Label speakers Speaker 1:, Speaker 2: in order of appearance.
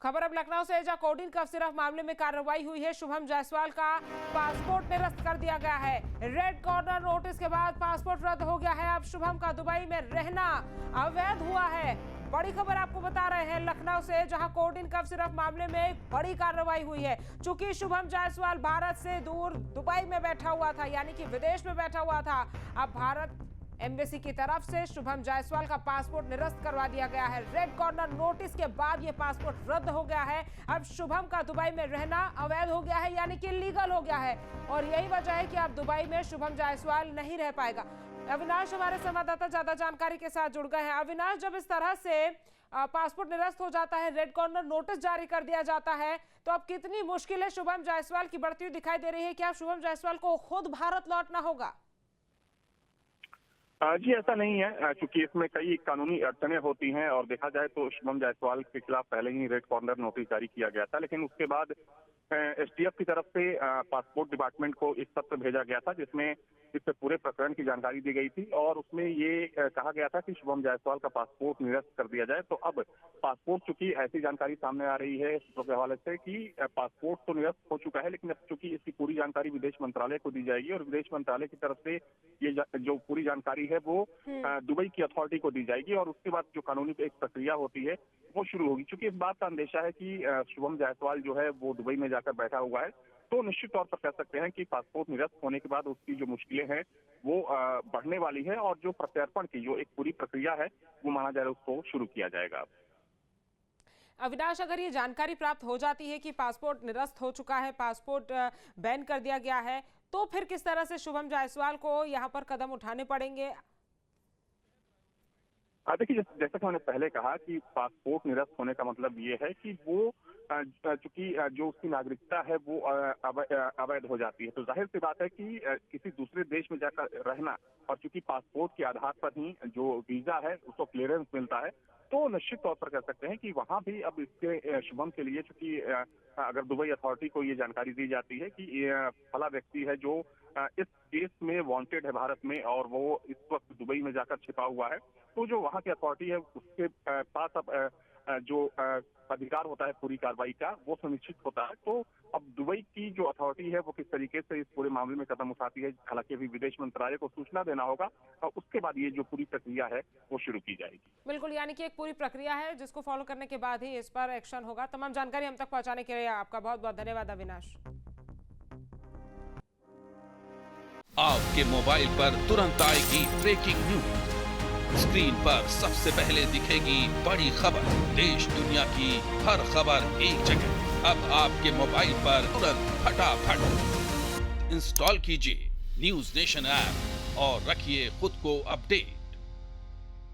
Speaker 1: खबर अब लखनऊ से, जहां कोडीन कफ सिरफ मामले में कार्रवाई हुई है। शुभम जायसवाल का पासपोर्ट निरस्त कर दिया गया है। रेड कॉर्नर नोटिस के बाद पासपोर्ट रद्द हो गया है। अब शुभम का दुबई में रहना अवैध हुआ है। बड़ी खबर आपको बता रहे हैं लखनऊ से, जहां कोडीन कफ सिरफ मामले में एक बड़ी कार्रवाई हुई है। चूंकि शुभम जायसवाल भारत से दूर दुबई में बैठा हुआ था, यानी कि विदेश में बैठा हुआ था, अब भारत एम्बेसी की तरफ से शुभम जायसवाल का पासपोर्ट निरस्त करवा दिया गया है। रेड कॉर्नर नोटिस के बाद ये पासपोर्ट रद्द हो गया है। अब शुभम का दुबई में रहना अवैध हो गया है, यानी कि इलीगल हो गया है, और यही वजह है कि अब दुबई में शुभम जायसवाल नहीं रह पाएगा। अविनाश हमारे संवाददाता ज्यादा जानकारी के साथ जुड़ गए हैं। अविनाश, जब इस तरह से पासपोर्ट निरस्त हो जाता है, रेड कॉर्नर नोटिस जारी कर दिया जाता है, तो अब कितनी मुश्किलें शुभम जायसवाल की बढ़ती हुई दिखाई दे रही है? क्या शुभम जायसवाल को खुद भारत लौटना होगा?
Speaker 2: जी, ऐसा नहीं है, क्योंकि इसमें कई कानूनी अड़चनें होती हैं और देखा जाए तो शुभम जायसवाल के खिलाफ पहले ही रेड कॉर्नर नोटिस जारी किया गया था, लेकिन उसके बाद एसटीएफ की तरफ से पासपोर्ट डिपार्टमेंट को एक पत्र भेजा गया था, जिसमें इस पूरे प्रकरण की जानकारी दी गई थी और उसमें ये कहा गया था कि शुभम जायसवाल का पासपोर्ट निरस्त कर दिया जाए। तो अब पासपोर्ट, चूंकि ऐसी जानकारी सामने आ रही है सूत्रों के हवाले से कि पासपोर्ट तो निरस्त हो चुका है, लेकिन अब चूंकि इसकी पूरी जानकारी विदेश मंत्रालय को दी जाएगी और विदेश मंत्रालय की तरफ से ये जो पूरी जानकारी है वो दुबई की अथॉरिटी को दी जाएगी और उसके बाद जो कानूनी एक प्रक्रिया होती है वो शुरू होगी। चूंकि इस बात का अंदेशा है कि शुभम जायसवाल जो है वो दुबई में जाकर बैठा हुआ है, तो निश्चित तौर पर कह सकते हैं कि पासपोर्ट निरस्त होने के बाद उसकी जो मुश्किलें हैं वो बढ़ने वाली है और जो प्रत्यर्पण की जो एक पूरी प्रक्रिया है वो माना जाए उसको शुरू किया जाएगा।
Speaker 1: अविनाश, अगर ये जानकारी प्राप्त हो जाती है कि पासपोर्ट निरस्त हो चुका है, पासपोर्ट बैन कर दिया गया है, तो फिर किस तरह से शुभम जायसवाल को यहाँ पर कदम उठाने पड़ेंगे?
Speaker 2: देखिए, जैसा कि मैंने पहले कहा कि पासपोर्ट निरस्त होने का मतलब ये है कि वो चूंकि जो उसकी नागरिकता है वो अवैध हो जाती है, तो जाहिर सी बात है कि किसी दूसरे देश में जाकर रहना, और चूंकि पासपोर्ट के आधार पर ही जो वीजा है उसको क्लियरेंस मिलता है, तो निश्चित तौर पर कह सकते हैं कि वहां भी अब इसके शुभम के लिए, चूंकि अगर दुबई अथॉरिटी को ये जानकारी दी जाती है कि फला व्यक्ति है जो इस केस में वांटेड है भारत में और वो इस वक्त दुबई में जाकर छिपा हुआ है, तो जो वहां की अथॉरिटी है उसके पास अब जो अधिकार होता है पूरी कार्रवाई का वो सुनिश्चित होता है। तो अब दुबई की जो अथॉरिटी है वो किस तरीके से इस पूरे मामले में कदम उठाती है, हालांकि अभी विदेश मंत्रालय को सूचना देना होगा और उसके बाद ये जो पूरी प्रक्रिया है वो शुरू की जाएगी।
Speaker 1: बिल्कुल, यानी कि एक पूरी प्रक्रिया है जिसको फॉलो करने के बाद ही इस पर एक्शन होगा। तमाम जानकारी हम तक पहुंचाने के लिए आपका बहुत बहुत धन्यवाद अविनाश।
Speaker 3: आपके मोबाइल पर तुरंत आएगी ब्रेकिंग न्यूज, स्क्रीन पर सबसे पहले दिखेगी बड़ी खबर, देश दुनिया की हर खबर एक जगह। अब आपके मोबाइल पर तुरंत फटाफट इंस्टॉल कीजिए न्यूज नेशन ऐप और रखिए खुद को अपडेट।